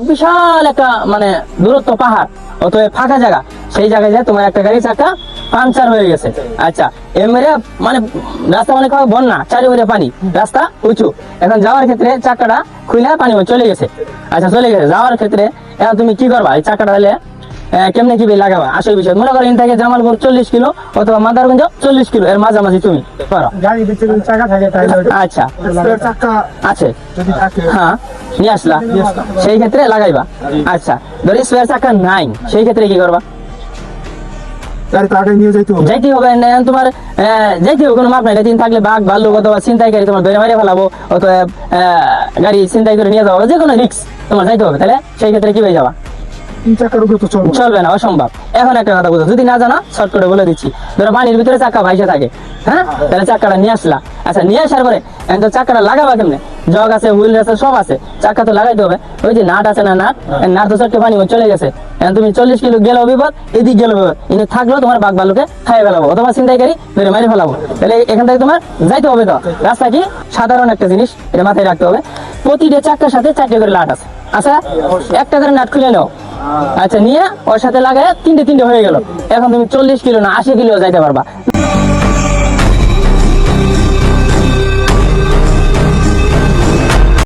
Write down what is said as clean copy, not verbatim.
বিশাল একটা মানে দূরত্ব পাহাড়, অতএব ফাঁকা জায়গা, সেই জায়গায় যায় তোমার একটা গাড়ি চাকা পাংচার হয়ে গেছে। আচ্ছা এমরে মানে রাস্তা মানে বন্যা, চারিদিকে পানি, রাস্তা উঁচু, এখন যাওয়ার ক্ষেত্রে চাকাটা খুলে পানি চলে গেছে। আচ্ছা চলে গেছে, যাওয়ার ক্ষেত্রে এখন তুমি কি করবা? এই চাকাটা হলে কেমনে কি লাগাবা? আসল বিষয় মনে করো থেকে জামালপুর 40 কিলো অথবা মাদারগঞ্জ 40 কিলো, এর মাঝামাঝি তুমি করো। গাড়ির ভিতরে চাকা থাকে তাহলে আচ্ছা চাকা আছে, যদি থাকে হ্যাঁ নিয়ে আসলা, সেই ক্ষেত্রে লাগাইবা। আচ্ছা ধর স্পেয়ার চাকা নাই, সেই ক্ষেত্রে কি করবা? গাড়ি তো আগে নিয়ে যাইতে হবে। যাইতে হবে না, তোমার যাইতে হবে, কোনো মাপ নাই। দিন থাকলে বাঘ ভাল্লুক অথবা ছিনতাইকারী তোমার ধরে মারে ফেলাবো, অথবা গাড়ি ছিনতাই করে নিয়ে যাবো, যে কোনো রিস্ক তোমার যাইতে হবে। তাহলে সেই ক্ষেত্রে কি হয়ে যাবা? 3 চাকার উপরে তো চলবে চলবে না, অসম্ভব। এখন একটা কথা বুঝো, যদি না জানো শর্ট করে বলে দিচ্ছি। ধরো পানির ভিতরে চাকা ভাইসে থাকে, হ্যাঁ, তাহলে চাকাটা নিয়ে আসলা। আচ্ছা নিয়ে আসার পরে এখন তো চাকাটা লাগাবা কেমনে? জগ আছে, হুইল আছে, সব আছে, চাকা তো লাগাইতে হবে। ওই যে নাট আছে না, নাট তো চটকে পানি চলে গেছে। এখন তুমি 40 কিলো গেলেও বিপদ, এদিক গেলেও বিপদ, এনে থাকলেও তোমার বাঘ ভাল্লুকে খাইয়ে ফেলাবো অথবা ছিনতাইকারী ধরে মারি ফেলাবো। তাহলে এখান থেকে তোমার যাইতে হবে। তো রাস্তা কি সাধারণ একটা জিনিস, এটা মাথায় রাখতে হবে। প্রতিটা চাকার সাথে 4টে করে লাট আছে। আচ্ছা একটা করে নাট খুলে নাও, আচ্ছা নিয়ে ওর সাথে লাগায় 3টে হয়ে গেল। এখন তুমি 40 কিলো না 80 কিলো যাইতে পারবা।